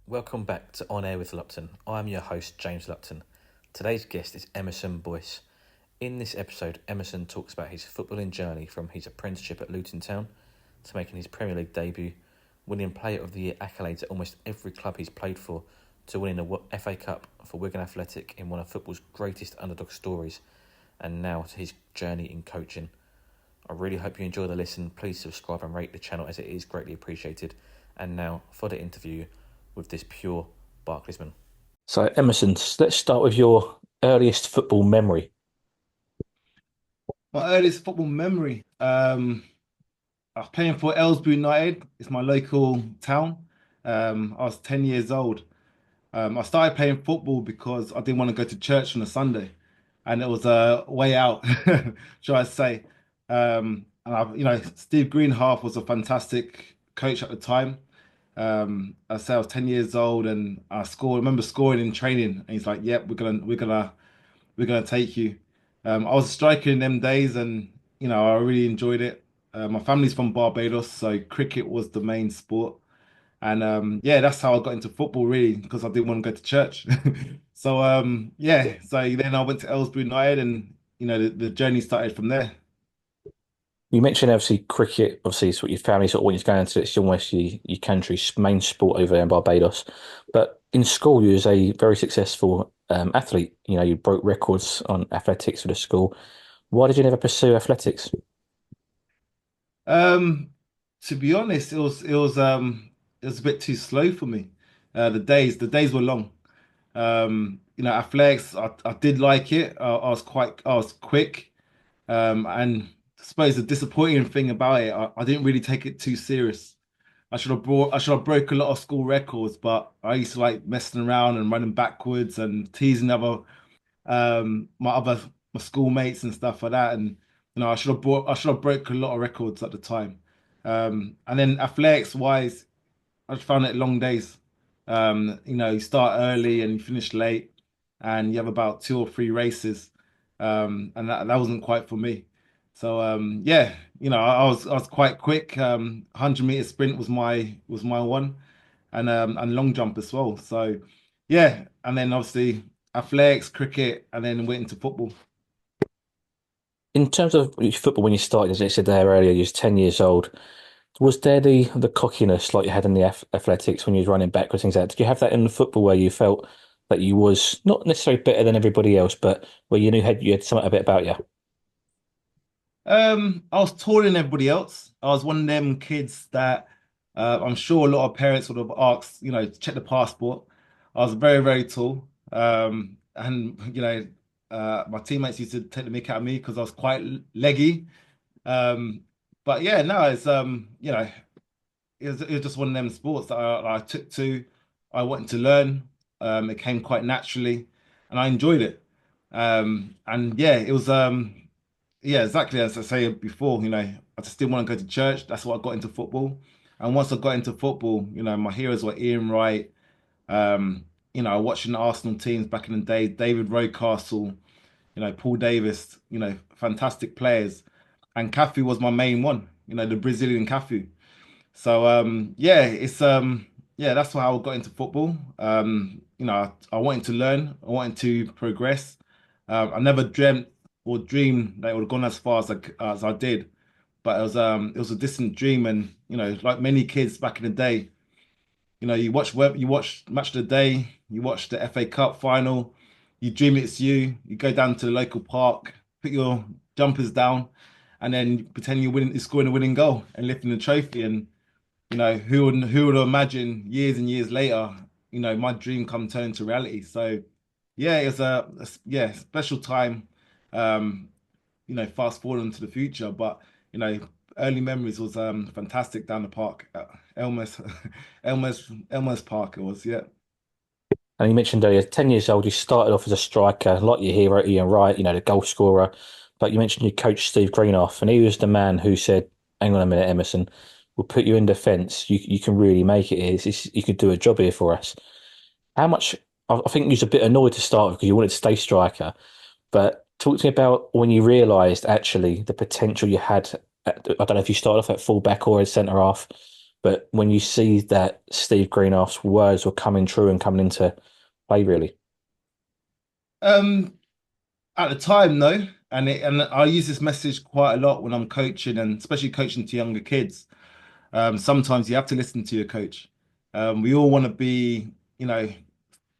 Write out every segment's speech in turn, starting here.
Welcome back to On Air with Lupton. I'm your host, James Lupton. Today's guest is Emmerson Boyce. In this episode, Emmerson talks about his footballing journey from his apprenticeship at Luton Town to making his Premier League debut, winning Player of the Year accolades at almost every club he's played for, to winning a FA Cup for Wigan Athletic in one of football's greatest underdog stories, and now to his journey in coaching. I really hope you enjoy the listen. Please subscribe and rate the channel as it is greatly appreciated. And now for the interview with this pure BARCLAYSMAN. So Emerson, let's start with your earliest football memory. My earliest football memory. I was playing for Aylesbury United. It's my local town. I was 10 years old. I started playing football because I didn't want to go to church on a Sunday, and it was a way out, shall I say? Steve Greenhalgh was a fantastic coach at the time. I say I was 10 years old, and I scored. I remember scoring in training, and he's like, "Yep, we're gonna take you." I was a striker in them days, and I really enjoyed it. My family's from Barbados, so cricket was the main sport. And yeah, that's how I got into football, really, because I didn't want to go to church. So yeah, so then I went to Aylesbury United, and the journey started from there. You mentioned obviously cricket, obviously it's what your family sort of want you to go into. It's almost your country's main sport over there in Barbados. But in school, you was a very successful athlete. You broke records on athletics for the school. Why did you never pursue athletics? Um, to be honest, it was a bit too slow for me. The days were long. Athletics, I did like it. I was quick. And I suppose the disappointing thing about it, I didn't really take it too serious. I should have broke a lot of school records, but I used to like messing around and running backwards and teasing my my schoolmates and stuff like that. And I should have broke a lot of records at the time. And then athletics wise, I just found it long days. You start early and you finish late, and you have about two or three races, and that wasn't quite for me. So yeah, I was quite quick. 100-meter sprint was my one, and long jump as well. So yeah, and then obviously athletics, cricket, and then went into football. In terms of football, when you started, as I said there earlier, you was 10 years old. Was there the cockiness like you had in the athletics when you was running backwards, things like that? Did you have that in the football where you felt that you was not necessarily better than everybody else, but where you knew you had something a bit about you? I was taller than everybody else. I was one of them kids that I'm sure a lot of parents would have asked, to check the passport. I was very, very tall. And my teammates used to take the mick out of me because I was quite leggy. Um, but yeah, no, it was just one of them sports that I took to. I wanted to learn. It came quite naturally, and I enjoyed it. And yeah, it was yeah, exactly as I say before. I just didn't want to go to church. That's what I got into football. And once I got into football, my heroes were Ian Wright. Watching the Arsenal teams back in the day, David Rocastle, Paul Davis, fantastic players. And Cafu was my main one, the Brazilian Cafu. So yeah, that's how I got into football. I wanted to learn, I wanted to progress. I never dreamt or dreamed that it would have gone as far as I did, but it was a distant dream. And like many kids back in the day, you watch Match of the Day, you watch the FA Cup final, you dream it's you. You go down to the local park, put your jumpers down, and then pretend you're scoring a winning goal and lifting the trophy. And who would imagine years and years later, my dream come turn to reality. So yeah, it was yeah, special time. Um, fast forward into the future, but you know, early memories was fantastic down the park at Elmer's Elmer's Park it was, yeah. And you mentioned earlier, 10 years old, you started off as a striker, like your hero, Ian Wright, the goal scorer. But you mentioned your coach, Steve Greenhalgh, and he was the man who said, hang on a minute, Emerson, we'll put you in defence. You can really make it here. You could do a job here for us. How much, I think you was a bit annoyed to start with because you wanted to stay striker. But talk to me about when you realised actually the potential you had. I don't know if you started off at full back or as centre half. But when you see that Steve Greenhalgh's words were coming true and coming into play, really. Um, at the time, no, and I use this message quite a lot when I'm coaching, and especially coaching to younger kids. Sometimes you have to listen to your coach. We all want to be, you know,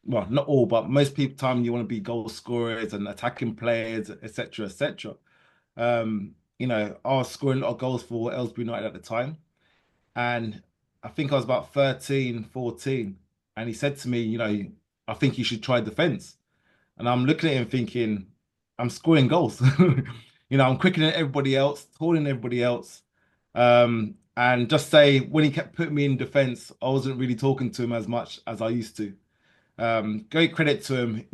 well, not all, but most people time you want to be goal scorers and attacking players, etc., etc. I was scoring a lot of goals for Ellsbury United at the time, and I think I was about 13, 14, and he said to me, I think you should try defense. And I'm looking at him thinking, I'm scoring goals. I'm quicker than everybody else, taller than everybody else. And just say when he kept putting me in defense, I wasn't really talking to him as much as I used to. Great credit to him,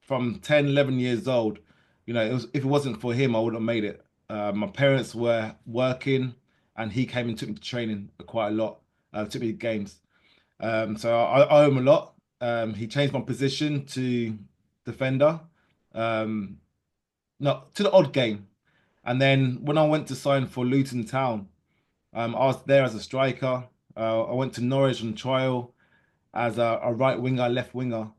from 10, 11 years old, if it wasn't for him, I wouldn't have made it. My parents were working and he came and took me to training quite a lot, took me to games. So I owe him a lot. He changed my position to defender, um, not to the odd game. And then when I went to sign for Luton Town, I was there as a striker. I went to Norwich on trial as a right winger, left winger.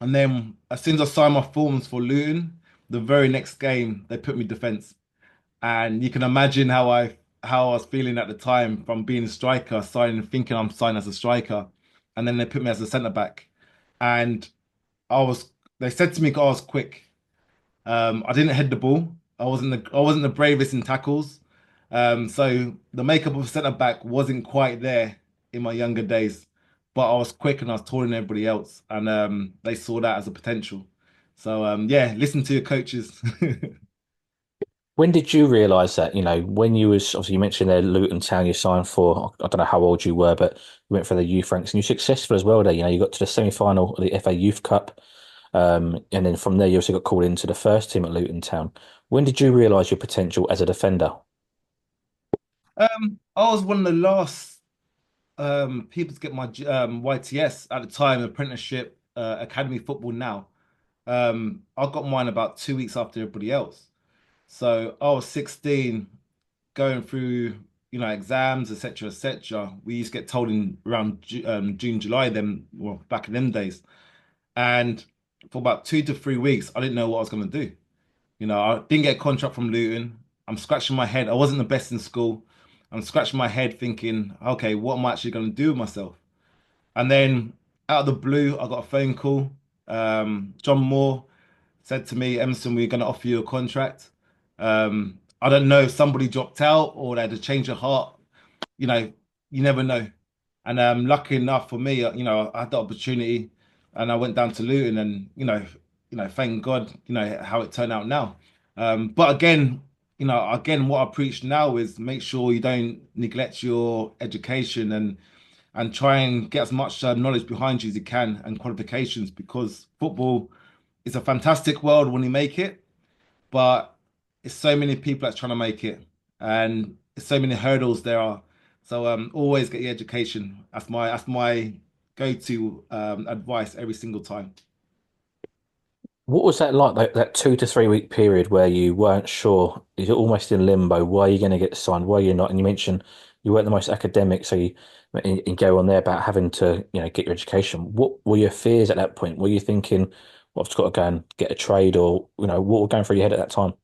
And then as soon as I signed my forms for Luton, the very next game they put me defence. And you can imagine how I was feeling at the time from being a striker, signing thinking I'm signed as a striker, and then they put me as a centre back. And I was they said to me I was quick. I didn't head the ball. I wasn't the bravest in tackles. So the makeup of centre back wasn't quite there in my younger days, but I was quick and I was taller than everybody else, and they saw that as a potential. So yeah, listen to your coaches. When did you realise that, when you was obviously you mentioned there Luton Town you signed for, I don't know how old you were, but you went for the youth ranks and you're successful as well there. You got to the semi-final of the FA Youth Cup. And then from there you also got called into the first team at Luton Town. When did you realise your potential as a defender? I was one of the last people to get my YTS at the time, apprenticeship academy football now. I got mine about 2 weeks after everybody else. So I was 16 going through, exams, etc., etc. We used to get told in around June, July, then, well, back in them days. And for about 2 to 3 weeks, I didn't know what I was going to do. I didn't get a contract from Luton. I'm scratching my head. I wasn't the best in school. I'm scratching my head thinking, okay, what am I actually going to do with myself? And then out of the blue, I got a phone call. John Moore said to me, Emerson, we're going to offer you a contract. I don't know if somebody dropped out or they had to change their heart. You know, you never know. And lucky enough for me, I had the opportunity, and I went down to Luton, and thank God, how it turned out now. But again, what I preach now is make sure you don't neglect your education and try and get as much knowledge behind you as you can and qualifications, because football is a fantastic world when you make it, but it's so many people that's trying to make it, and it's so many hurdles there are. So always get your education. That's my go-to advice every single time. What was that like, that 2 to 3 week period where you weren't sure, you're almost in limbo, why are you going to get signed, why are you not? And you mentioned you weren't the most academic, so you go on there about having to, get your education. What were your fears at that point? Were you thinking, well, I've just got to go and get a trade, or, what were going through your head at that time?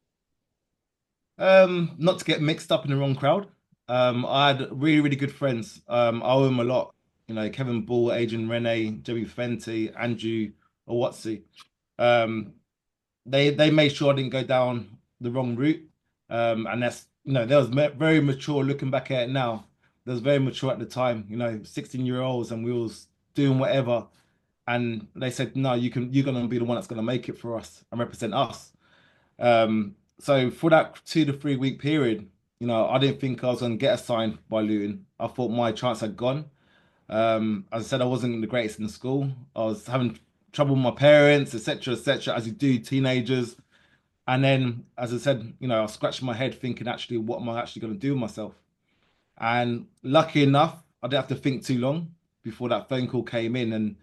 Not to get mixed up in the wrong crowd. I had really, really good friends. I owe them a lot. Kevin Ball, Adrian Rene, Joey Fenty, Andrew Owatsi. Um, they made sure I didn't go down the wrong route. And that's, that was very mature looking back at it now. That was very mature at the time, 16-year-olds, and we was doing whatever. And they said, no, you're gonna be the one that's gonna make it for us and represent us. So for that 2 to 3 week period, I didn't think I was gonna get assigned by Luton. I thought my chance had gone. As I said, I wasn't the greatest in school. I was having trouble with my parents, etc., as you do, teenagers. And then, as I said, I was scratching my head thinking, actually, what am I actually going to do with myself? And lucky enough, I didn't have to think too long before that phone call came in. And,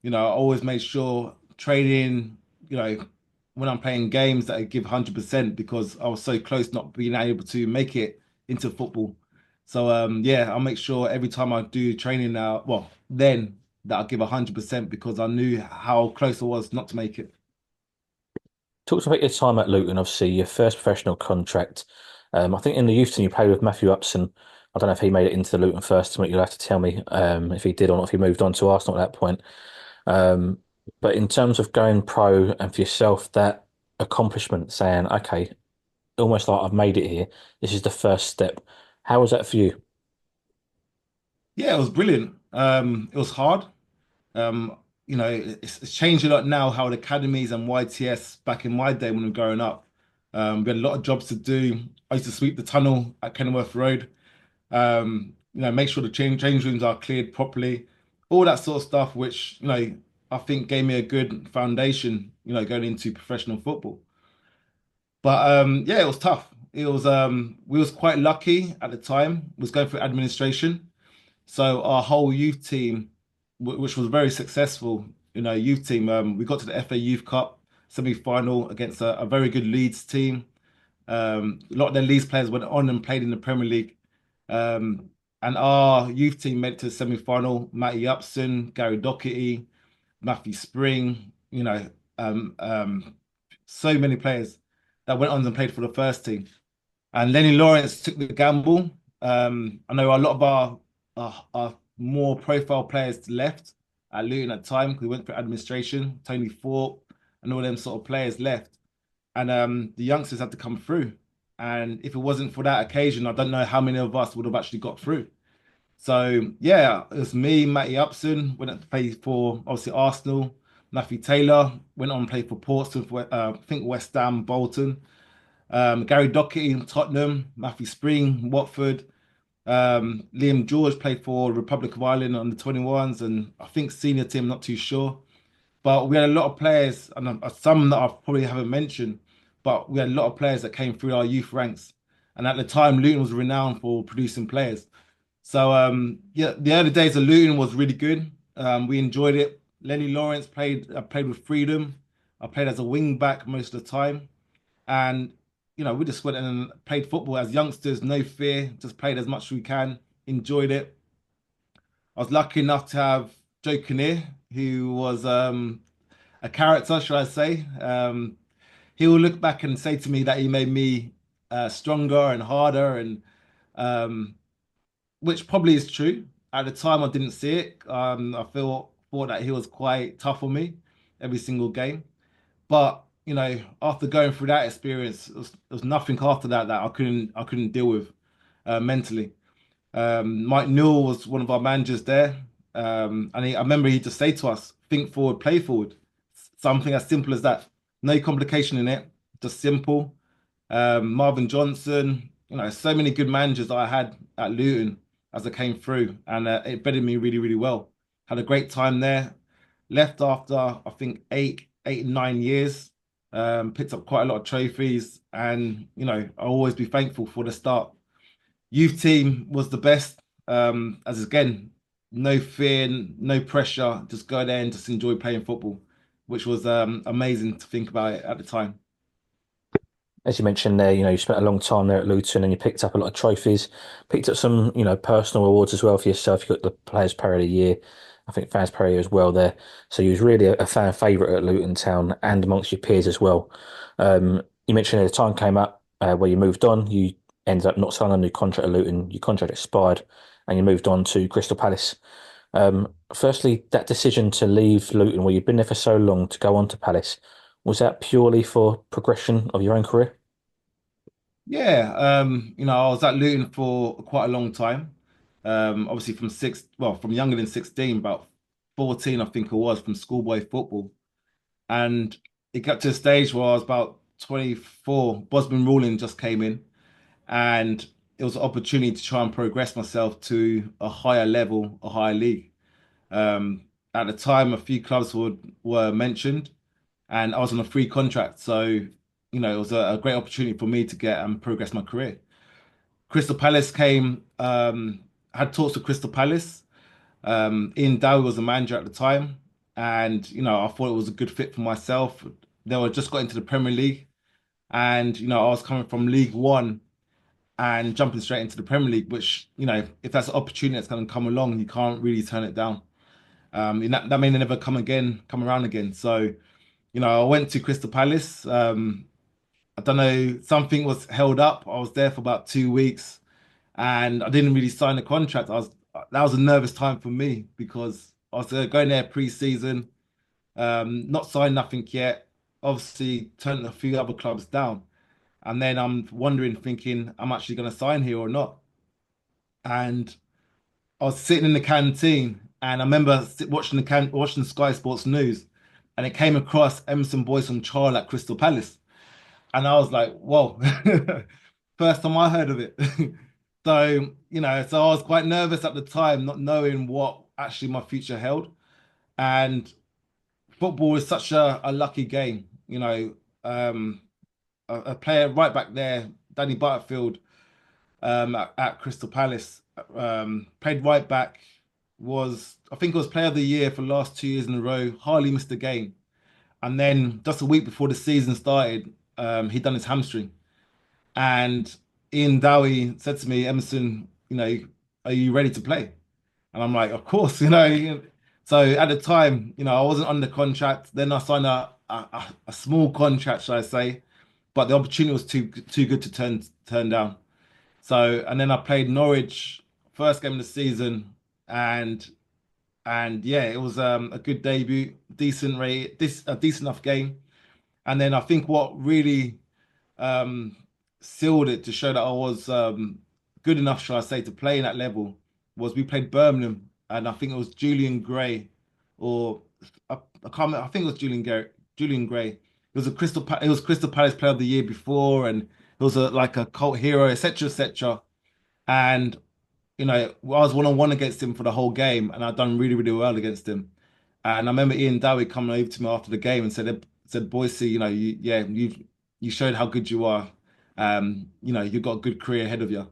I always made sure training, when I'm playing games, that I give 100% because I was so close not being able to make it into football. So yeah, I'll make sure every time I do training now, well, then that I give 100% because I knew how close I was not to make it. Talk about your time at Luton, obviously, your first professional contract. I think in the youth team you played with Matthew Upson. I don't know if he made it into the Luton first team. You'll have to tell me if he did or not, if he moved on to Arsenal at that point. Um, but in terms of going pro and for yourself, that accomplishment, saying, okay, almost like I've made it here. This is the first step. How was that for you? Yeah, it was brilliant. It was hard. Um, it's changed a lot now how the academies and YTS back in my day when we were growing up. We had a lot of jobs to do. I used to sweep the tunnel at Kenilworth Road. Make sure the change rooms are cleared properly, all that sort of stuff, which, I think gave me a good foundation, going into professional football. But yeah, it was tough. It was we was quite lucky at the time, was going through administration. So our whole youth team, which was very successful, youth team, we got to the FA Youth Cup semi-final against a very good Leeds team. A lot of their Leeds players went on and played in the Premier League. Um, and our youth team made it to the semi-final. Matty Upson, Gary Doherty, Matthew Spring, so many players that went on and played for the first team. And Lenny Lawrence took the gamble. I know a lot of our more profile players left at Luton at the time because we went for administration. Tony Thorpe and all them sort of players left, and the youngsters had to come through. And if it wasn't for that occasion, I don't know how many of us would have actually got through. So yeah, it was me, Matty Upson, went on to play for obviously Arsenal. Matthew Taylor went on and played for Portsmouth, I think West Ham, Bolton. Gary Doherty, Tottenham, Matthew Spring, Watford. Liam George played for Republic of Ireland on the 21s and I think senior team, not too sure. But we had a lot of players, and some that I probably haven't mentioned, but we had a lot of players that came through our youth ranks. And at the time, Luton was renowned for producing players. So yeah, the early days of Luton was really good. We enjoyed it. Lenny Lawrence played with freedom. I played as a wing back most of the time. And we just went and played football as youngsters, no fear, just played as much as we can, enjoyed it. I was lucky enough to have Joe Kinnear, who was a character, should I say. He will look back and say to me that he made me stronger and harder, and um, which probably is true. At the time, I didn't see it. I thought that he was quite tough on me every single game. But after going through that experience, there was nothing after that that I couldn't deal with mentally. Mike Newell was one of our managers there, and I remember he just say to us, "Think forward, play forward." Something as simple as that. No complication in it, just simple. Marvin Johnson, so many good managers that I had at Luton as I came through, and it bedded me really, really well. Had a great time there. Left after I think 8, 8 and 9 years. Picked up quite a lot of trophies, and I'll always be thankful for the start. Youth team was the best. As again, no fear, no pressure, just go there and just enjoy playing football, which was amazing to think about it at the time. As you mentioned there, you spent a long time there at Luton and you picked up a lot of trophies, picked up some, personal awards as well for yourself. You got the Players Player of the Year, I think Fans Player of the Year as well there. So you was really a fan favourite at Luton Town and amongst your peers as well. You mentioned the time came up where you moved on. You ended up not signing a new contract at Luton. Your contract expired and you moved on to Crystal Palace. Firstly, that decision to leave Luton, where you've been there for so long, to go on to Palace, was that purely for progression of your own career? Yeah, I was at Luton for quite a long time. Obviously from younger than 16, about 14, I think it was, from schoolboy football. And it got to a stage where I was about 24. Bosman ruling just came in, and it was an opportunity to try and progress myself to a higher level, a higher league. Um, at the time, a few clubs were mentioned, and I was on a free contract. So, it was a great opportunity for me to get and progress my career. Crystal Palace came, had talks with Crystal Palace. Ian Dowie was the manager at the time, and I thought it was a good fit for myself. They were just got into the Premier League, and I was coming from League One, and jumping straight into the Premier League, which, if that's an opportunity that's going to come along, you can't really turn it down. And that may never come around again. So, I went to Crystal Palace. I don't know, something was held up. I was there for about 2 weeks and I didn't really sign the contract. That was a nervous time for me because I was going there pre-season, not signed nothing yet. Obviously, turned a few other clubs down. And then I'm wondering, thinking, I'm actually going to sign here or not. And I was sitting in the canteen, and I remember watching Sky Sports News, and it came across Emerson, Boyce, and Charl at Crystal Palace, and I was like, "Whoa!" First time I heard of it. So, so I was quite nervous at the time, not knowing what actually my future held. And football is such a lucky game. Um, a player right back there, Danny Butterfield, at Crystal Palace. Played right back, I think it was player of the year for the last 2 years in a row, hardly missed a game. And then just a week before the season started, he'd done his hamstring. And Ian Dowie said to me, Emerson, are you ready to play? And I'm like, of course, So at the time, I wasn't under contract. Then I signed a small contract, should I say, but the opportunity was too good to turn down. So, and then I played Norwich first game of the season, and yeah, it was a good debut, decent rate, this a decent enough game. And then I think what really um, sealed it to show that I was good enough, shall I say, to play in that level was we played Birmingham, and I think it was Julian Gray, or I can't remember, I think it was Julian Gray. Julian Gray. It was Crystal Palace Player of the Year before, and it was like a cult hero, etc., etc. And I was one-on-one against him for the whole game, and I'd done really, really well against him. And I remember Ian Dowie coming over to me after the game and said, Boyce, you showed how good you are. You've got a good career ahead of you.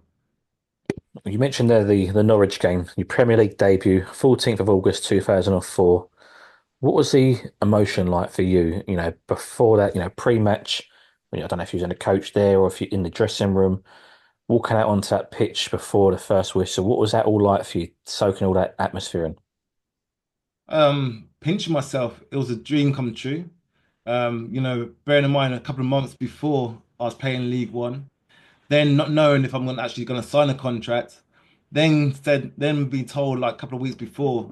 You mentioned there the Norwich game, your Premier League debut, 14th of August 2004. What was the emotion like for you, before that, pre-match? I don't know if you was in a coach there or if you're in the dressing room, walking out onto that pitch before the first whistle. What was that all like for you, soaking all that atmosphere in? Pinching myself, it was a dream come true. Bearing in mind a couple of months before I was playing League One, then not knowing if I'm actually gonna sign a contract, then being told like a couple of weeks before,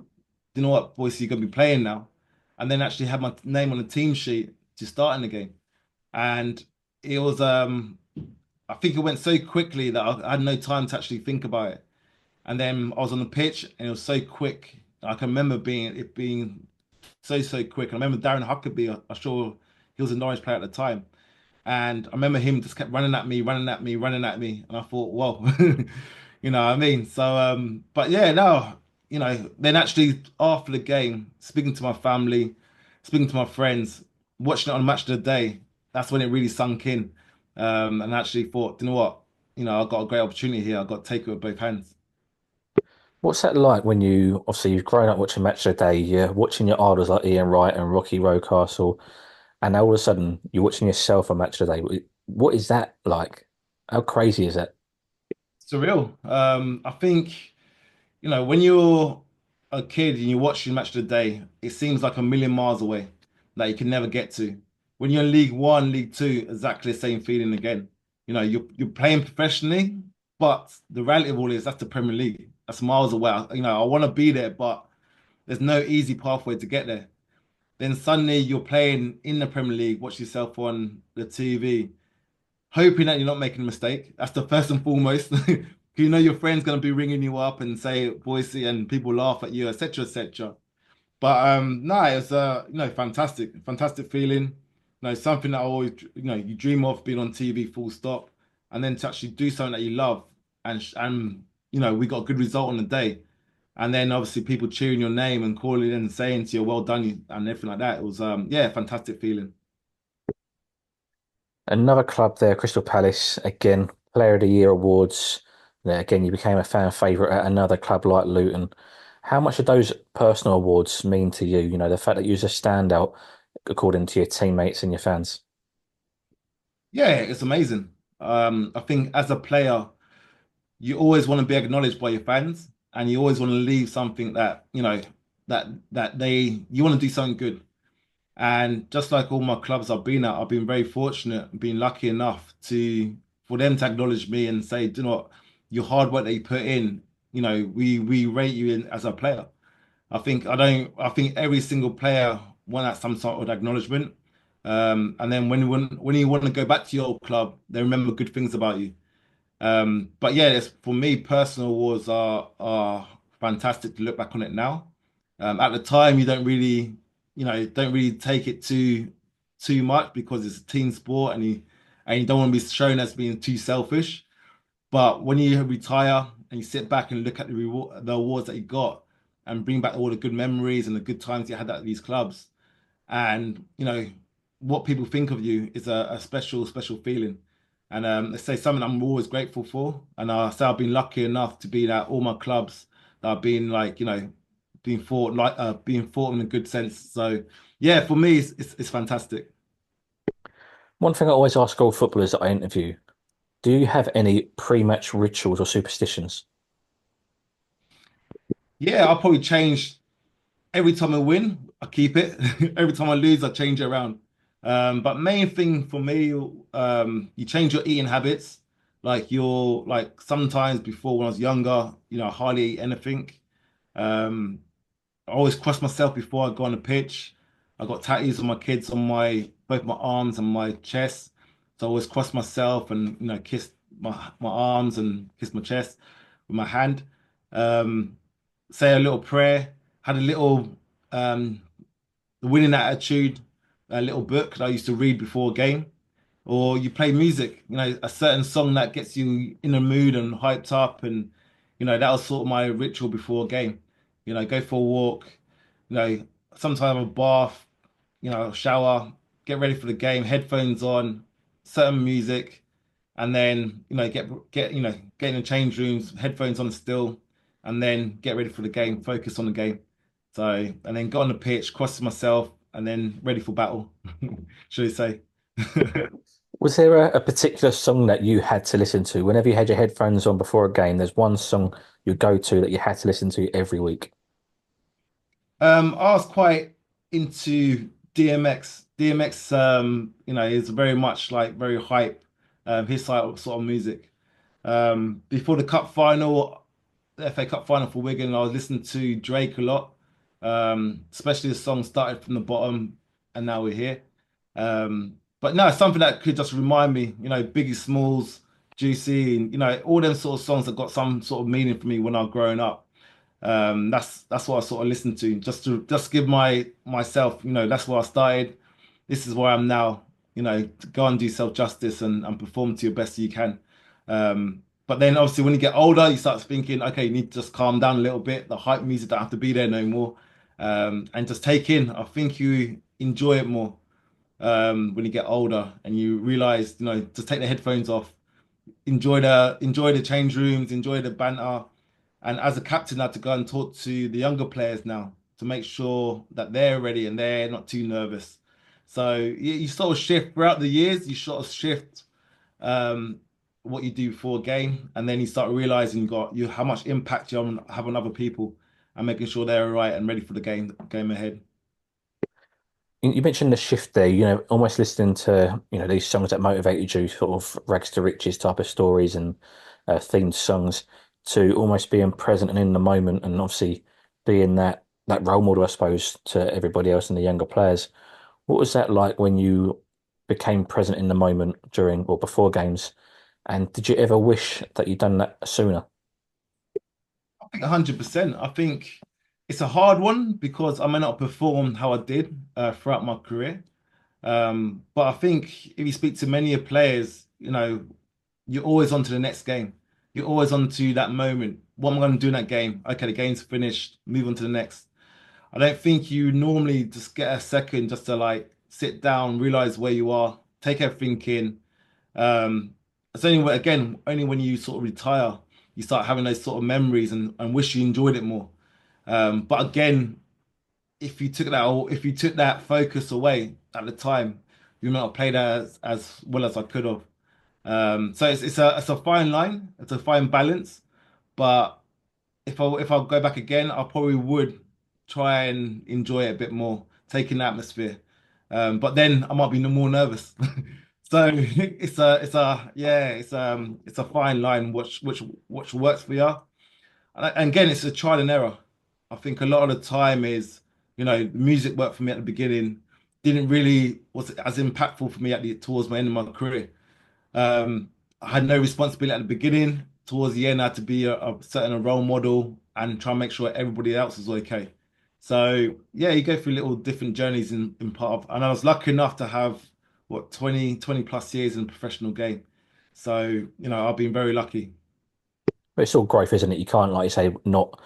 you know what, boys, you're gonna be playing now, and then actually had my name on the team sheet to start in the game, and it was I think it went so quickly that I had no time to actually think about it, and then I was on the pitch and it was so quick. I can remember being so quick. I remember Darren Huckabee, I'm sure he was a Norwich player at the time. And I remember him just kept running at me, running at me, running at me. And I thought, whoa, you know what I mean? So, but yeah, no, then actually after the game, speaking to my family, speaking to my friends, watching it on Match of the Day, that's when it really sunk in. And I actually thought, you know what? I've got a great opportunity here. I've got to take it with both hands. What's that like when obviously you've grown up watching Match of the Day, you're watching your idols like Ian Wright and Rocky Rocastle, and now all of a sudden you're watching yourself on Match of the Day. What is that like? How crazy is that? Surreal. I think, when you're a kid and you're watching Match of the Day, it seems like a million miles away that you can never get to. When you're in League One, League Two, exactly the same feeling again. You're playing professionally, but the reality of all is that's the Premier League. That's miles away. I want to be there, but there's no easy pathway to get there. Then suddenly you're playing in the Premier League, watch yourself on the TV, hoping that you're not making a mistake. That's the first and foremost. Your friend's gonna be ringing you up and say Boise and people laugh at you, etc., etc. But no, it's fantastic, fantastic feeling. Something that I always you dream of being on TV, full stop, and then to actually do something that you love, and we got a good result on the day, and then obviously people cheering your name and calling in and saying to you, "Well done," and everything like that. It was yeah, fantastic feeling. Another club there, Crystal Palace, again, Player of the Year awards. Yeah, again, you became a fan favourite at another club like Luton. How much do those personal awards mean to you? The fact that you're a standout according to your teammates and your fans. Yeah, it's amazing. I think as a player. you always want to be acknowledged by your fans, and you always want to leave something that, you want to do something good. And just like all my clubs I've been at, I've been very fortunate, been lucky enough to for them to acknowledge me and say, do you know what, your hard work that you put in, we rate you in as a player. I think every single player wants some sort of acknowledgement. And then when you want to go back to your old club, they remember good things about you. But yeah, for me, personal awards are fantastic to look back on it now. At the time, you don't really, don't really take it too much because it's a team sport, and you don't want to be shown as being too selfish. But when you retire and you sit back and look at the awards that you got, and bring back all the good memories and the good times you had at these clubs, and what people think of you is a special feeling. And let's say something I'm always grateful for. And I say I've been lucky enough to be at all my clubs that I've been like, being thought in a good sense. So yeah, for me, it's fantastic. One thing I always ask all footballers that I interview, do you have any pre-match rituals or superstitions? Yeah, I'll probably change every time I win. I keep it. Every time I lose, I change it around. But main thing for me, you change your eating habits. Like sometimes before when I was younger, I hardly eat anything. Um, I always cross myself before I go on the pitch. I got tattoos on my kids on my both my arms and my chest. So I always cross myself and kiss my arms and kiss my chest with my hand. Um, Say a little prayer. Had a little the winning attitude, a little book that I used to read before a game. Or you play music, a certain song that gets you in a mood and hyped up, and that was sort of my ritual before a game. Go for a walk, you know, sometimes have a bath, shower, get ready for the game, headphones on, certain music, and then get in the change rooms, headphones on still, and then get ready for the game, focus on the game. So and then got on the pitch, cross myself, and then ready for battle, should we say? Was there a particular song that you had to listen to whenever you had your headphones on before a game? There's one song you go to that you had to listen to every week. I was quite into DMX. DMX, is very much like very hype, his sort of music. Before the cup final, the FA Cup final for Wigan, I was listening to Drake a lot, especially the song Started from the Bottom and Now We're Here. But no, something that could just remind me, Biggie Smalls, Juicy, and all them sort of songs that got some sort of meaning for me when I was growing up. That's what I sort of listen to, just give myself, that's where I started. This is where I'm now, to go and do self-justice and perform to your best you can. But then obviously when you get older, you start thinking, okay, you need to just calm down a little bit. The hype music don't have to be there no more. And just take in. I think you enjoy it more when you get older and you realize, just take the headphones off, enjoy the change rooms, enjoy the banter. And as a captain, I had to go and talk to the younger players now to make sure that they're ready and they're not too nervous. So you sort of shift throughout the years, you sort of shift um, what you do before a game, and then you start realizing you how much impact have on other people and making sure they're all right and ready for the game ahead. You mentioned the shift there, almost listening to, these songs that motivated you, sort of rags to riches type of stories and themed songs, to almost being present and in the moment, and obviously being that role model, I suppose, to everybody else and the younger players. What was that like when you became present in the moment during or before games? And did you ever wish that you'd done that sooner? I think 100%. I think it's a hard one because I may not perform how I did throughout my career. But I think if you speak to many of players, you're always on to the next game. You're always on to that moment. What am I going to do in that game? Okay, the game's finished. Move on to the next. I don't think you normally just get a second just to like sit down, realize where you are, take everything in. It's only when you sort of retire, you start having those sort of memories and wish you enjoyed it more. But again, if you took that focus away at the time, you might not have played as well as I could have. So it's a fine line, it's a fine balance. But if I go back again, I probably would try and enjoy it a bit more, take in the atmosphere. But then I might be more nervous. So it's a fine line which works for you. And again, it's a trial and error. I think a lot of the time is, the music worked for me at the beginning, didn't really was as impactful for me towards my end of my career. I had no responsibility at the beginning. Towards the end, I had to be a certain role model and try and make sure everybody else was okay. So yeah, you go through little different journeys in part of, and I was lucky enough to have what 20 plus years in the professional game. So, I've been very lucky. But it's all growth, isn't it? You can't, like you say, not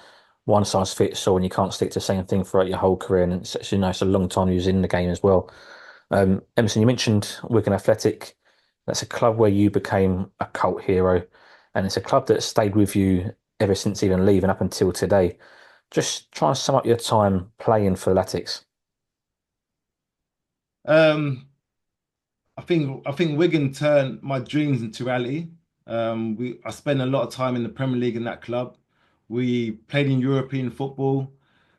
one size fits all, and you can't stick to the same thing throughout your whole career. And it's a long time you was in the game as well. Emerson, you mentioned Wigan Athletic. That's a club where you became a cult hero, and it's a club that stayed with you ever since even leaving up until today. Just try and sum up your time playing for Latics. Um, I think Wigan turned my dreams into reality. I spent a lot of time in the Premier League in that club. We played in European football,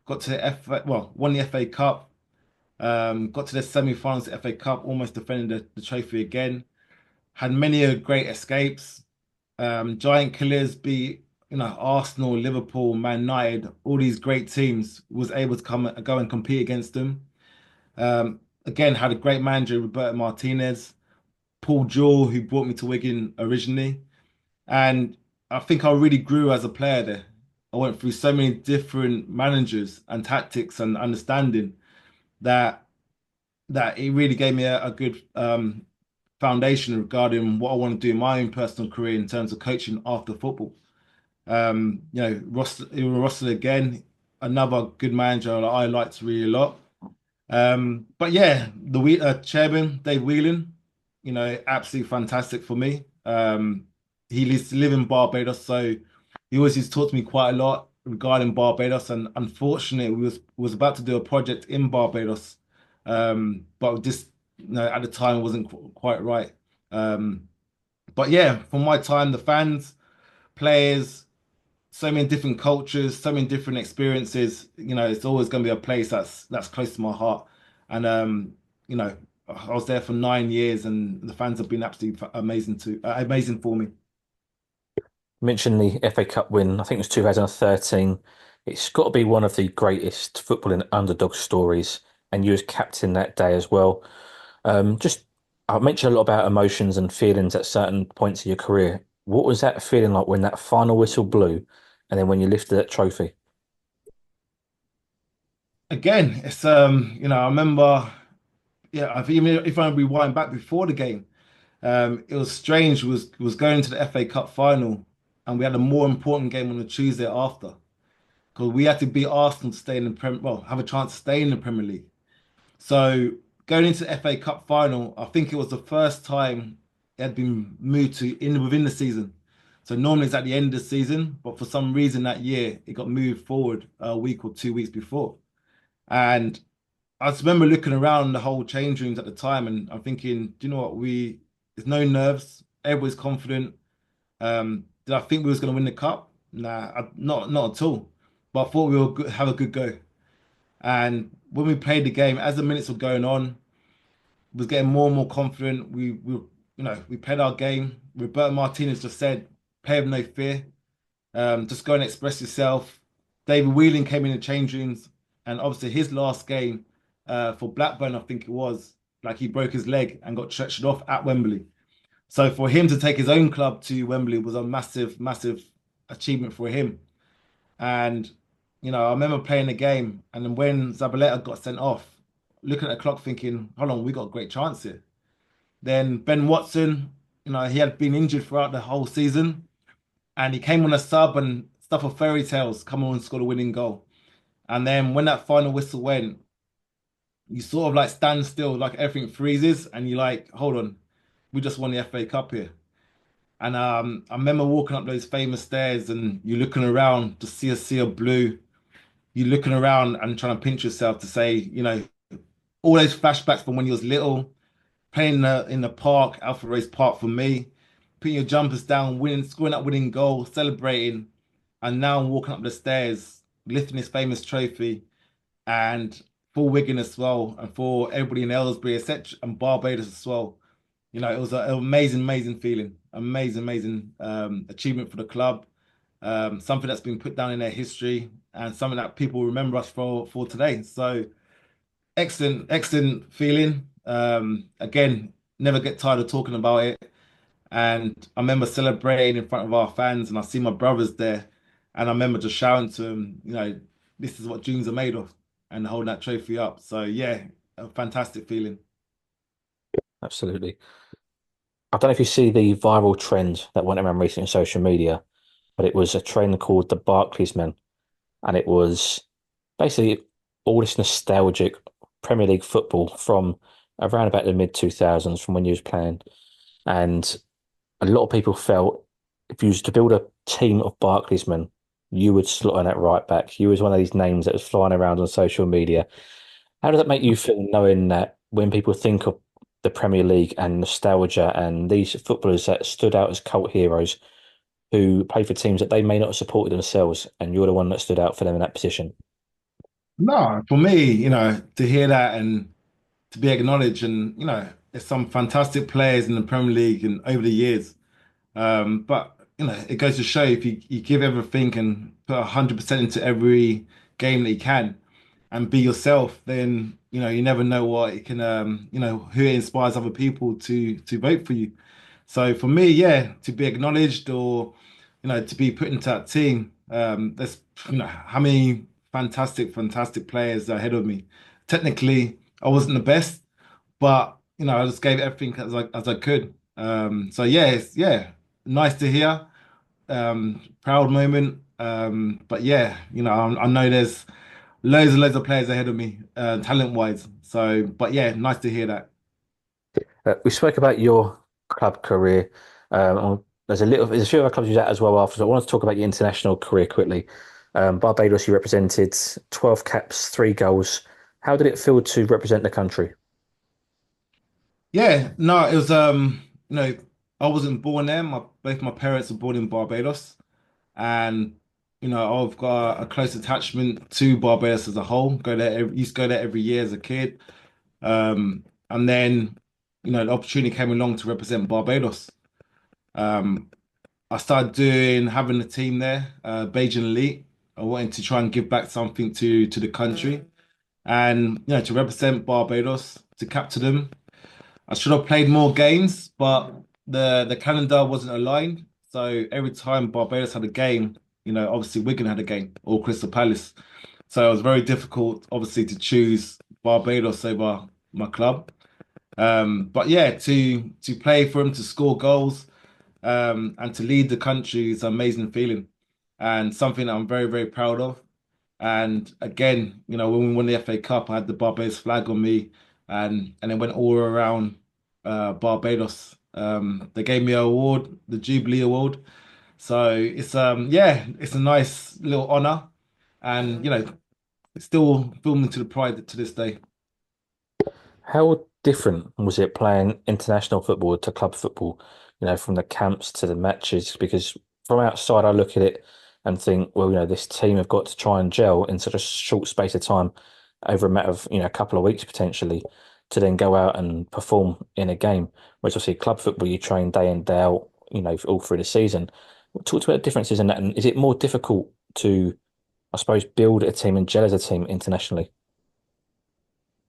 got to the won the FA Cup, got to the semi-finals of the FA Cup, almost defended the trophy again. Had many great escapes. Giant killers beat, Arsenal, Liverpool, Man United, all these great teams. Was able to go and compete against them. Again, had a great manager, Roberto Martinez. Paul Jewell, who brought me to Wigan originally. And I think I really grew as a player there. I went through so many different managers and tactics and understanding that it really gave me a good foundation regarding what I want to do in my own personal career in terms of coaching after football. Russell again, another good manager that I liked really a lot. But yeah, the chairman, Dave Whelan, absolutely fantastic for me. He used to live in Barbados, so he always used to talk to me quite a lot regarding Barbados. And unfortunately, we was about to do a project in Barbados, but just at the time wasn't quite right. Um, but yeah, from my time, the fans, players, so many different cultures, so many different experiences. It's always going to be a place that's close to my heart. And you know, I was there for 9 years, and the fans have been absolutely amazing for me. Mentioned the FA Cup win, I think it was 2013. It's got to be one of the greatest footballing underdog stories, and you was captain that day as well. Just, I mentioned a lot about emotions and feelings at certain points of your career. What was that feeling like when that final whistle blew, and then when you lifted that trophy? Again, it's I remember, yeah, even if I rewind back before the game, it was strange. Was going to the FA Cup final, and we had a more important game on the Tuesday after because we had to beat Arsenal to stay in the have a chance to stay in the Premier League. So going into the FA Cup final, I think it was the first time it had been moved to in within the season. So normally it's at the end of the season, but for some reason that year it got moved forward a week or 2 weeks before. And I just remember looking around the whole change rooms at the time, and I'm thinking, do you know what? There's no nerves. Everybody's confident. Did I think we was going to win the cup? Nah, not at all. But I thought we would have a good go. And when we played the game, as the minutes were going on, was getting more and more confident. We played our game. Roberto Martinez just said, "Play with no fear. Just go and express yourself." David Wheeling came in the change rooms, and obviously his last game for Blackburn, I think it was, like he broke his leg and got stretched off at Wembley. So for him to take his own club to Wembley was a massive, massive achievement for him. And I remember playing the game, and then when Zabaleta got sent off, looking at the clock, thinking, "Hold on, we got a great chance here." Then Ben Watson, he had been injured throughout the whole season, and he came on a sub and stuff of fairy tales, come on and scored a winning goal. And then when that final whistle went, you sort of like stand still, like everything freezes, and you're like, "Hold on, we just won the FA Cup here." And I remember walking up those famous stairs, and you're looking around to see a sea of blue. You're looking around and trying to pinch yourself to say, all those flashbacks from when you was little, playing in the park, Alfred Rose Park for me. putting your jumpers down, winning, scoring that winning goal, celebrating, and now walking up the stairs, lifting his famous trophy, and for Wigan as well, and for everybody in Aylesbury, etc., and Barbados as well. It was an amazing, amazing feeling, amazing, amazing achievement for the club. Something that's been put down in their history, and something that people remember us for today. So excellent, excellent feeling. Again, never get tired of talking about it. And I remember celebrating in front of our fans, and I see my brothers there, and I remember just shouting to them, this is what dreams are made of, and holding that trophy up. So yeah, a fantastic feeling. Absolutely. I don't know if you see the viral trend that went around recently on social media, but it was a trend called the Barclaysman, and it was basically all this nostalgic Premier League football from around about the mid 2000s, from when you was playing. And a lot of people felt if you was to build a team of Barclaysmen, you would slot in at right back. You was one of these names that was flying around on social media. How does that make you feel knowing that when people think of the Premier League and nostalgia and these footballers that stood out as cult heroes who play for teams that they may not have supported themselves, and you're the one that stood out for them in that position? No, for me, to hear that and to be acknowledged, and there's some fantastic players in the Premier League and over the years. But it goes to show if you give everything and put 100% into every game that you can and be yourself, then you never know what it can who inspires other people to vote for you. So for me, yeah, to be acknowledged or to be put into that team, there's how many fantastic, fantastic players ahead of me. Technically, I wasn't the best, but I just gave everything as I could. So yeah, yeah, nice to hear. Proud moment. But yeah, I know there's loads and loads of players ahead of me, talent wise. So, but yeah, nice to hear that. We spoke about your club career. There's a few other clubs you was at as well after. So I want to talk about your international career quickly. Barbados, you represented 12 caps, 3 goals. How did it feel to represent the country? Yeah, no, it was I wasn't born there. Both my parents were born in Barbados, and I've got a close attachment to Barbados as a whole. Used to go there every year as a kid. And then the opportunity came along to represent Barbados. Um, I started having a team there, Beijing Elite. I wanted to try and give back something to the country, and to represent Barbados, to capture them. I should have played more games, but the calendar wasn't aligned. So every time Barbados had a game, obviously Wigan had a game or Crystal Palace. So it was very difficult, obviously, to choose Barbados over my club. But yeah, to play for him, to score goals, and to lead the country is an amazing feeling, and something that I'm very, very proud of. And again, when we won the FA Cup, I had the Barbados flag on me, and it went all around Barbados. They gave me an award, the Jubilee Award. So it's yeah, it's a nice little honor, and it's still filling me to the pride to this day. How different was it playing international football to club football, from the camps to the matches? Because from outside, I look at it and think, well, this team have got to try and gel in such a short space of time over a matter of, a couple of weeks potentially to then go out and perform in a game. Whereas obviously club football, you train day in, day out, all through the season. Talk to about the differences in that. And is it more difficult to, I suppose, build a team and gel as a team internationally?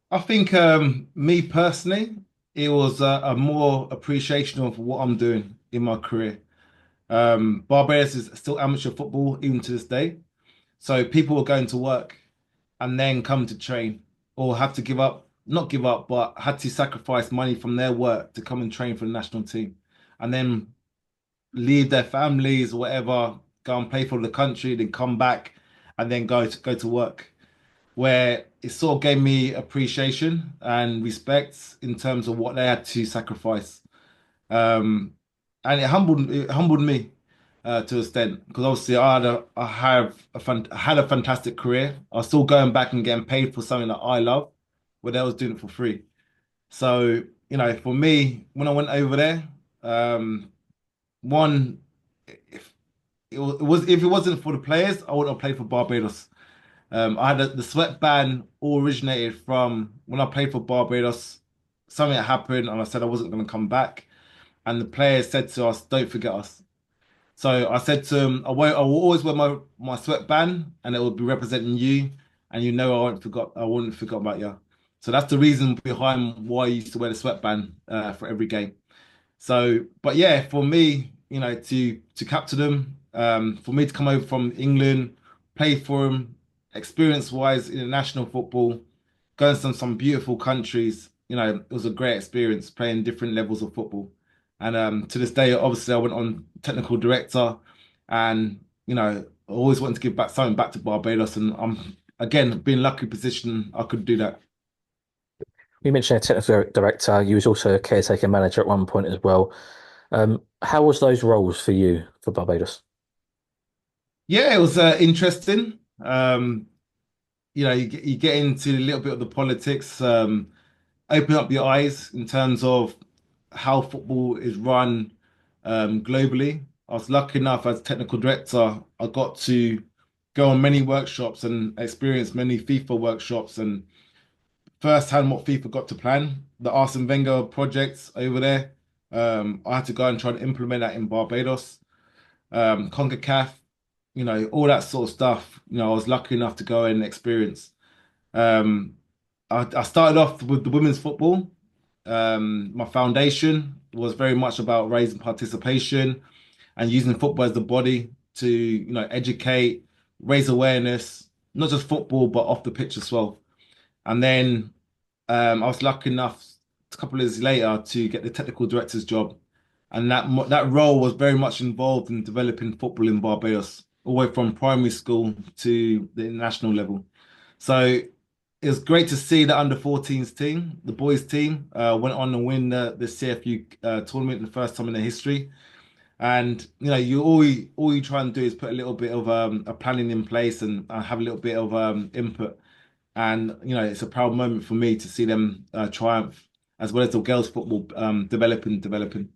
I think me personally, it was a more appreciation of what I'm doing in my career. Barbados is still amateur football even to this day. So people are going to work and then come to train or have to give up, not give up, but had to sacrifice money from their work to come and train for the national team and then leave their families or whatever, go and play for the country, then come back and then go to work. Where it sort of gave me appreciation and respect in terms of what they had to sacrifice. Um, and it humbled me to an extent because obviously I had a fantastic career. I was still going back and getting paid for something that I love, where they was doing it for free. So for me, when I went over there, um, one, if if it wasn't for the players, I wouldn't have played for Barbados. The sweatband all originated from when I played for Barbados. Something had happened, and I said I wasn't going to come back. And the players said to us, "Don't forget us." So I said to him, I will always wear my sweatband, and it will be representing you, and you know I won't forget about you. So that's the reason behind why I used to wear the sweatband for every game. So, but yeah, for me, to capture them, for me to come over from England, play for them, experience-wise in international football, going to some beautiful countries, it was a great experience playing different levels of football. And to this day, obviously, I went on technical director, and I always wanted to give back something back to Barbados, and I'm again being lucky position I could do that. You mentioned a technical director. You was also a caretaker manager at one point as well. How was those roles for you for Barbados? Yeah, it was interesting. You get into a little bit of the politics, open up your eyes in terms of how football is run globally. I was lucky enough as technical director, I got to go on many workshops and experience many FIFA workshops and firsthand what FIFA got to plan. The Arsene Wenger projects over there, I had to go and try to implement that in Barbados, CONCACAF, all that sort of stuff. I was lucky enough to go and experience. Um, I started off with the women's football. My foundation was very much about raising participation and using football as the body to, educate, raise awareness, not just football, but off the pitch as well. And then I was lucky enough a couple of years later to get the technical director's job. And that role was very much involved in developing football in Barbados, all the way from primary school to the international level. So it was great to see the under 14s team, the boys team, went on and win the CFU tournament the first time in their history. And all you try and do is put a little bit of a planning in place and have a little bit of input. And it's a proud moment for me to see them triumph, as well as the girls' football developing.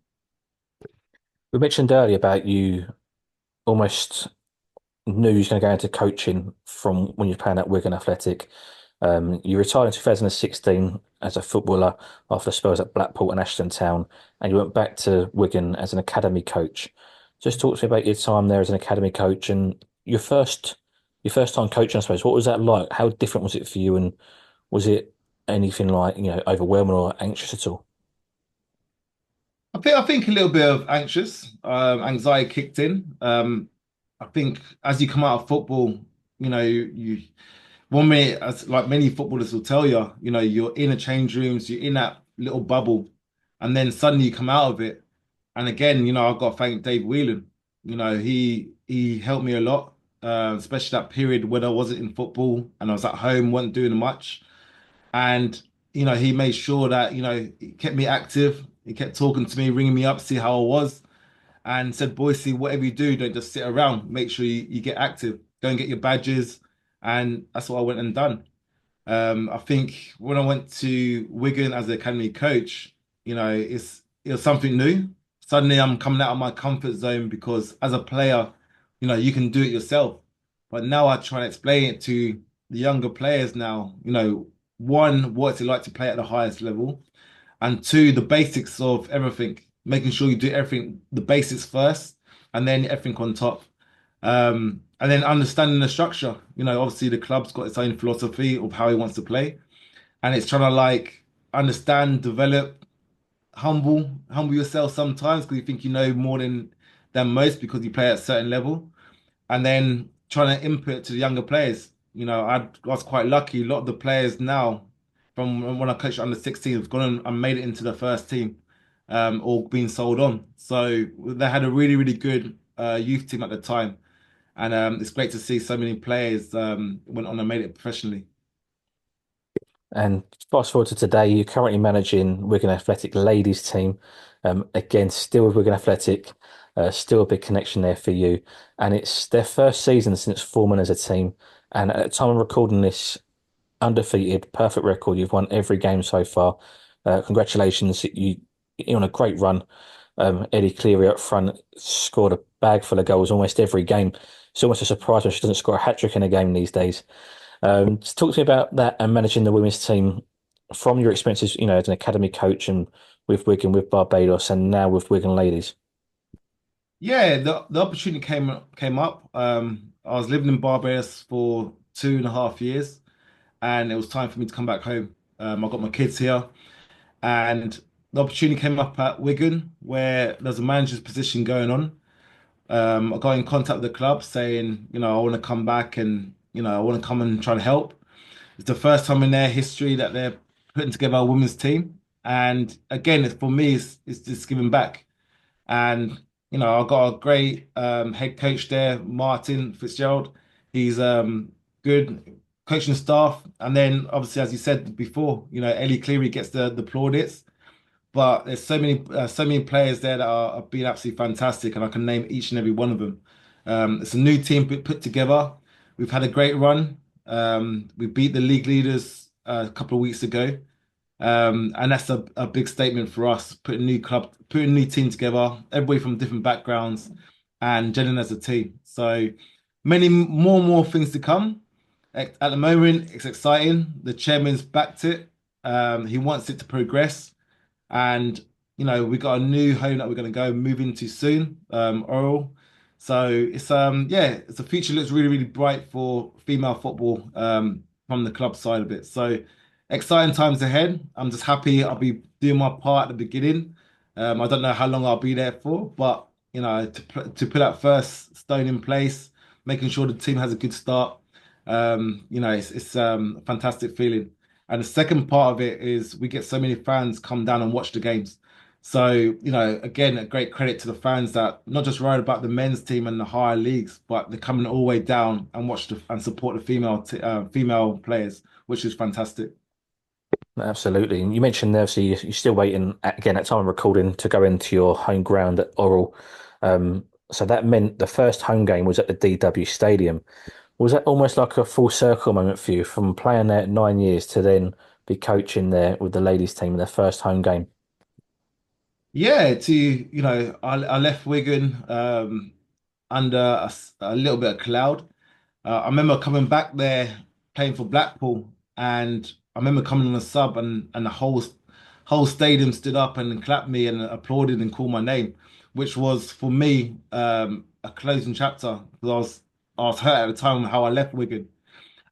We mentioned earlier about you almost knew you was going to go into coaching from when you were playing at Wigan Athletic. You retired in 2016 as a footballer after spells at Blackpool and Ashton Town, and you went back to Wigan as an academy coach. Just talk to me about your time there as an academy coach and your first time coaching, I suppose. What was that like? How different was it for you, and was it anything like, overwhelming or anxious at all? I think a little bit of anxiety kicked in. I think as you come out of football, you 1 minute, as like many footballers will tell you, you're in a change rooms, you're in that little bubble, and then suddenly you come out of it. And again, I've got to thank Dave Whelan. He helped me a lot, especially that period when I wasn't in football and I was at home, wasn't doing much. And he made sure that he kept me active. He kept talking to me, ringing me up, see how I was, and said, Boyce, whatever you do, don't just sit around. Make sure you get active. Go and get your badges. And that's what I went and done. I think when I went to Wigan as the academy coach, it was something new. Suddenly I'm coming out of my comfort zone because as a player, you can do it yourself. But now I try and explain it to the younger players now, one, what's it like to play at the highest level? And two, the basics of everything, making sure you do everything, the basics first, and then everything on top. And then understanding the structure. Obviously the club's got its own philosophy of how he wants to play, and it's trying to like understand, develop, humble yourself sometimes because you think you know more than most because you play at a certain level, and then trying to input to the younger players. I was quite lucky. A lot of the players now from when I coached under 16 have gone and made it into the first team, or been sold on. So they had a really, really good youth team at the time. And it's great to see so many players went on and made it professionally. And fast forward to today, you're currently managing Wigan Athletic ladies team. Again, still with Wigan Athletic, still a big connection there for you. And it's their first season since forming as a team. And at the time of recording this, undefeated, perfect record. You've won every game so far. Congratulations, you're on a great run. Ellie Cleary up front scored a bag full of goals almost every game. It's almost a surprise when she doesn't score a hat trick in a game these days. Just talk to me about that and managing the women's team from your experiences, as an academy coach and with Wigan, with Barbados, and now with Wigan Ladies. Yeah, the opportunity came up. I was living in Barbados for 2.5 years, and it was time for me to come back home. I got my kids here, and the opportunity came up at Wigan, where there's a manager's position going on. I got in contact with the club saying, I want to come back and, I want to come and try to help. It's the first time in their history that they're putting together a women's team. And again, for me, it's just giving back. And, I got a great head coach there, Martin Fitzgerald. He's good coaching staff. And then obviously, as you said before, Ellie Cleary gets the plaudits. But there's so many players there that are being absolutely fantastic, and I can name each and every one of them. It's a new team put together. We've had a great run. We beat the league leaders a couple of weeks ago, and that's a big statement for us. Putting a new team together, everybody from different backgrounds, and gelling as a team. So many more things to come. At the moment, it's exciting. The chairman's backed it. He wants it to progress. And we got a new home that we're going to go move into soon, Oral. So it's the future looks really, really bright for female football from the club side of it. So exciting times ahead. I'm just happy I'll be doing my part at the beginning. I don't know how long I'll be there for, but to put that first stone in place, making sure the team has a good start. It's a fantastic feeling. And the second part of it is we get so many fans come down and watch the games. So, again, a great credit to the fans that not just worried about the men's team and the higher leagues, but they're coming all the way down and and support the female players, which is fantastic. Absolutely. And you mentioned there, obviously, you're still waiting, again, at time of recording, to go into your home ground at Oral. So that meant the first home game was at the DW Stadium. Was that almost like a full circle moment for you from playing there at 9 years to then be coaching there with the ladies team in their first home game? Yeah, I left Wigan under a little bit of cloud. I remember coming back there playing for Blackpool, and I remember coming on a sub, and the whole stadium stood up and clapped me and applauded and called my name, which was for me a closing chapter because I was hurt at the time how I left Wigan.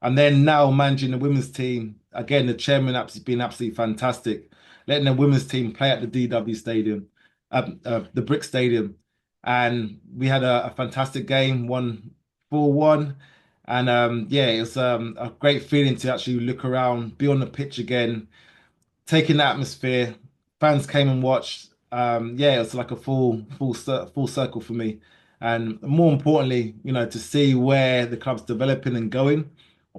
And then now managing the women's team, again, the chairman absolutely been absolutely fantastic, letting the women's team play at the DW Stadium, the Brick Stadium. And we had a fantastic game, won 4-1. And yeah, it was a great feeling to actually look around, be on the pitch again, take in the atmosphere. Fans came and watched. Yeah, it was like a full circle for me. And more importantly, to see where the club's developing and going,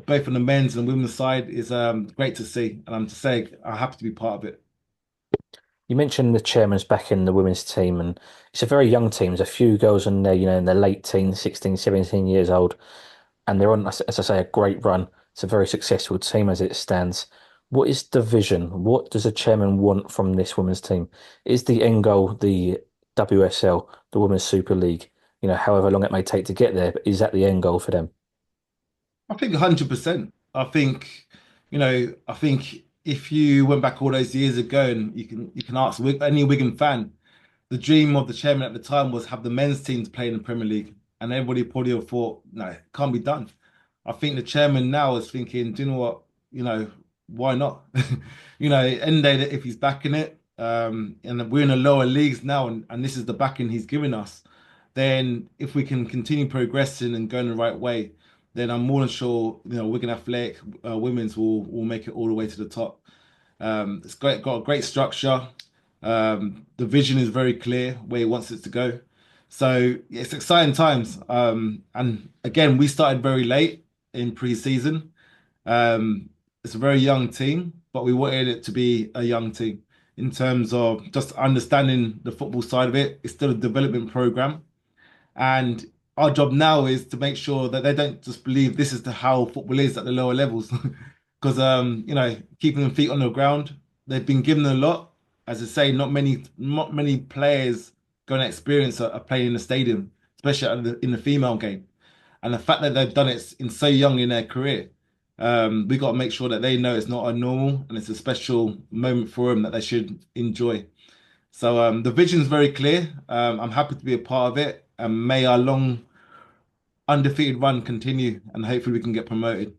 both on the men's and women's side, is great to see. And I'm just saying, I have to be part of it. You mentioned the chairman's back in the women's team, and it's a very young team. There's a few girls in there, in their late teens, 16, 17 years old, and they're on, as I say, a great run. It's a very successful team as it stands. What is the vision? What does the chairman want from this women's team? Is the end goal the WSL, the Women's Super League? However long it may take to get there, but is that the end goal for them? I think 100%. I think if you went back all those years ago and you can ask any Wigan fan, the dream of the chairman at the time was have the men's team to play in the Premier League. And everybody probably have thought, no, it can't be done. I think the chairman now is thinking, do you know what? Why not? End day that if he's backing it, and we're in the lower leagues now, and this is the backing he's giving us, then if we can continue progressing and going the right way, then I'm more than sure, Wigan Athletic women's will make it all the way to the top. It's great, got a great structure. The vision is very clear where he wants it to go. So yeah, it's exciting times. And again, we started very late in pre-season. It's a very young team, but we wanted it to be a young team in terms of just understanding the football side of it. It's still a development program. And our job now is to make sure that they don't just believe this is how football is at the lower levels. Because keeping them feet on the ground, they've been given a lot. As I say, not many players go and experience a playing in the stadium, especially in the female game. And the fact that they've done it in so young in their career, we got to make sure that they know it's not a normal and it's a special moment for them that they should enjoy. So the vision's very clear. I'm happy to be a part of it, and may our long undefeated run continue, and hopefully we can get promoted.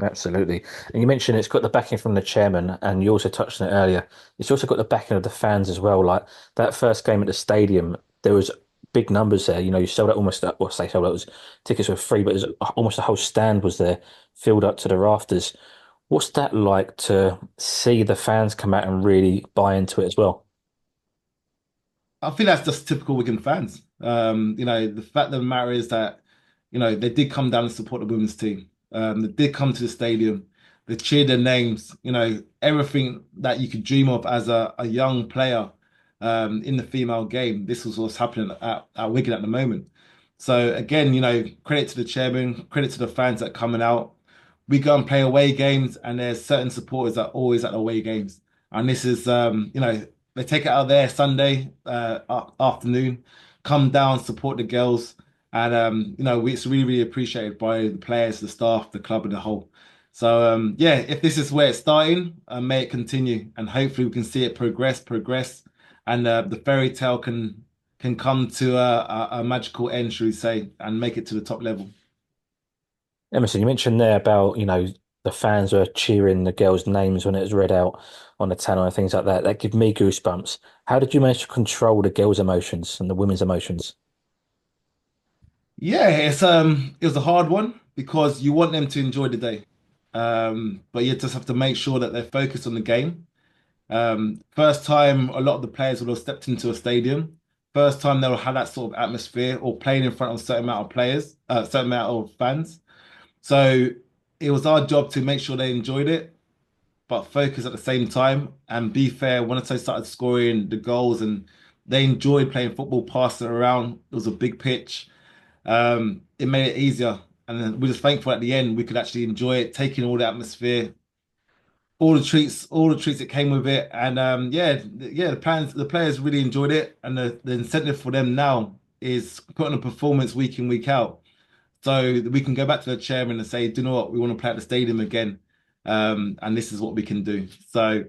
Absolutely. And you mentioned it's got the backing from the chairman, and you also touched on it earlier. It's also got the backing of the fans as well. Like that first game at the stadium, there was big numbers there. You sold out almost, well, say sold out, was tickets were free, but almost the whole stand was there, filled up to the rafters. What's that like to see the fans come out and really buy into it as well? I think that's just typical Wigan fans. The fact of the matter is that, they did come down and support the women's team. They did come to the stadium. They cheered their names. Everything that you could dream of as a young player in the female game. This was what's happening at Wigan at the moment. So again, credit to the chairman, credit to the fans that are coming out. We go and play away games, and there's certain supporters that are always at away games. And this is, they take it out there Sunday afternoon, come down, support the girls, and it's really, really appreciated by the players, the staff, the club, and the whole. So yeah, if this is where it's starting, may it continue, and hopefully we can see it progress, and the fairy tale can come to a magical end, shall we say, and make it to the top level. Emerson, you mentioned there about, the fans were cheering the girls' names when it was read out on the tannoy and things like that. That give me goosebumps. How did you manage to control the girls' emotions and the women's emotions? Yeah, it was a hard one because you want them to enjoy the day. But you just have to make sure that they're focused on the game. First time a lot of the players will have stepped into a stadium. First time they'll have that sort of atmosphere or playing in front of a certain amount of players, certain amount of fans. So it was our job to make sure they enjoyed it, but focus at the same time and be fair. Once they started scoring the goals and they enjoyed playing football, passing it around, it was a big pitch. It made it easier. And then we're just thankful at the end we could actually enjoy it, taking all the atmosphere, all the treats that came with it. And the players really enjoyed it. And the incentive for them now is putting a performance week in, week out. So that we can go back to the chairman and say, do you know what, we want to play at the stadium again. And this is what we can do. So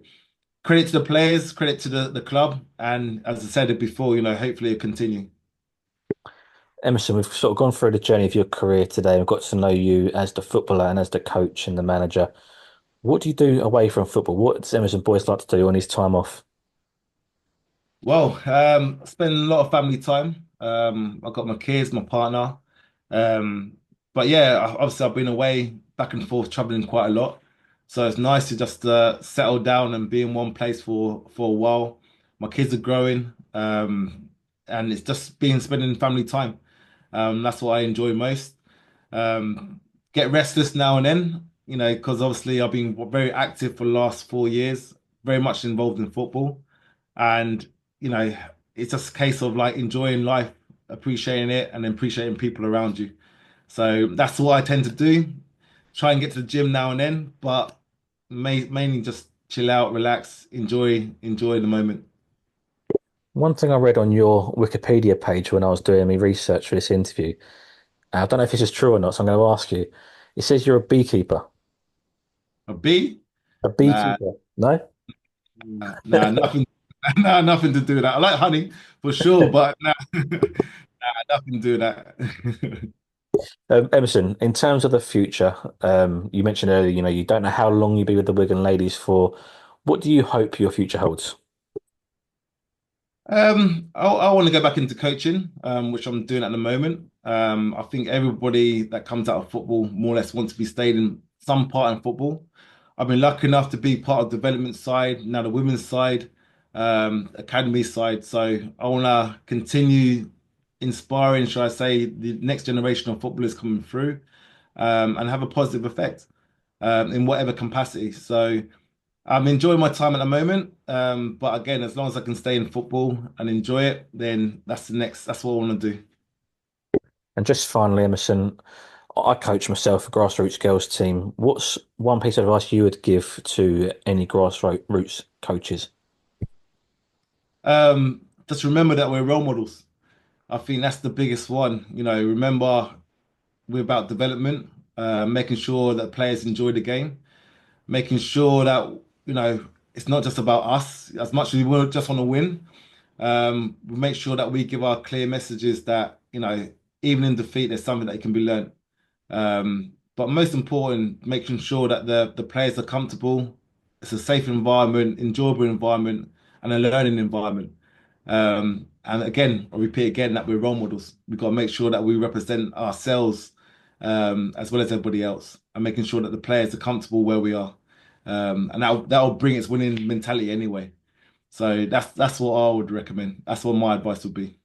credit to the players, credit to the club. And as I said it before, hopefully it'll continue. Emerson, we've sort of gone through the journey of your career today. We've got to know you as the footballer and as the coach and the manager. What do you do away from football? What does Emerson Boyce like to do on his time off? Well, I spend a lot of family time. I've got my kids, my partner. But yeah, obviously I've been away back and forth traveling quite a lot. So it's nice to just settle down and be in one place for a while. My kids are growing, and it's just being spending family time. That's what I enjoy most. Get restless now and then, because obviously I've been very active for the last 4 years, very much involved in football. And, you know, it's just a case of like enjoying life, appreciating it, and then appreciating people around you. So that's what I tend to do. Try and get to the gym now and then, but mainly just chill out, relax, enjoy the moment. One thing I read on your Wikipedia page when I was doing my research for this interview, I don't know if this is true or not, so I'm going to ask you. It says you're a beekeeper. A bee? A Nah, beekeeper? No? nothing, nah, nothing to do with that. I like honey for sure, but nah, nothing to do with that. Emerson, in terms of the future, you mentioned earlier, you don't know how long you'll be with the Wigan ladies for. What do you hope your future holds? I want to go back into coaching, which I'm doing at the moment. I think everybody that comes out of football more or less wants to be stayed in some part in football. I've been lucky enough to be part of the development side, now the women's side, academy side. So I want to continue inspiring, shall I say, the next generation of footballers coming through, and have a positive effect, in whatever capacity. So. I'm enjoying my time at the moment. But again, as long as I can stay in football and enjoy it, then that's what I want to do. And just finally, Emerson, I coach myself a grassroots girls team. What's one piece of advice you would give to any grassroots coaches? just remember that we're role models. I think that's the biggest one. Remember we're about development, making sure that players enjoy the game, making sure that, it's not just about us. As much as we just want to win, we make sure that we give our clear messages that, even in defeat, there's something that can be learned. But most important, making sure that the players are comfortable. It's a safe environment, enjoyable environment, and a learning environment. And again, I repeat again that we're role models. We've got to make sure that we represent ourselves as well as everybody else, and making sure that the players are comfortable where we are. And that'll bring its winning mentality anyway. So that's what I would recommend. That's what my advice would be.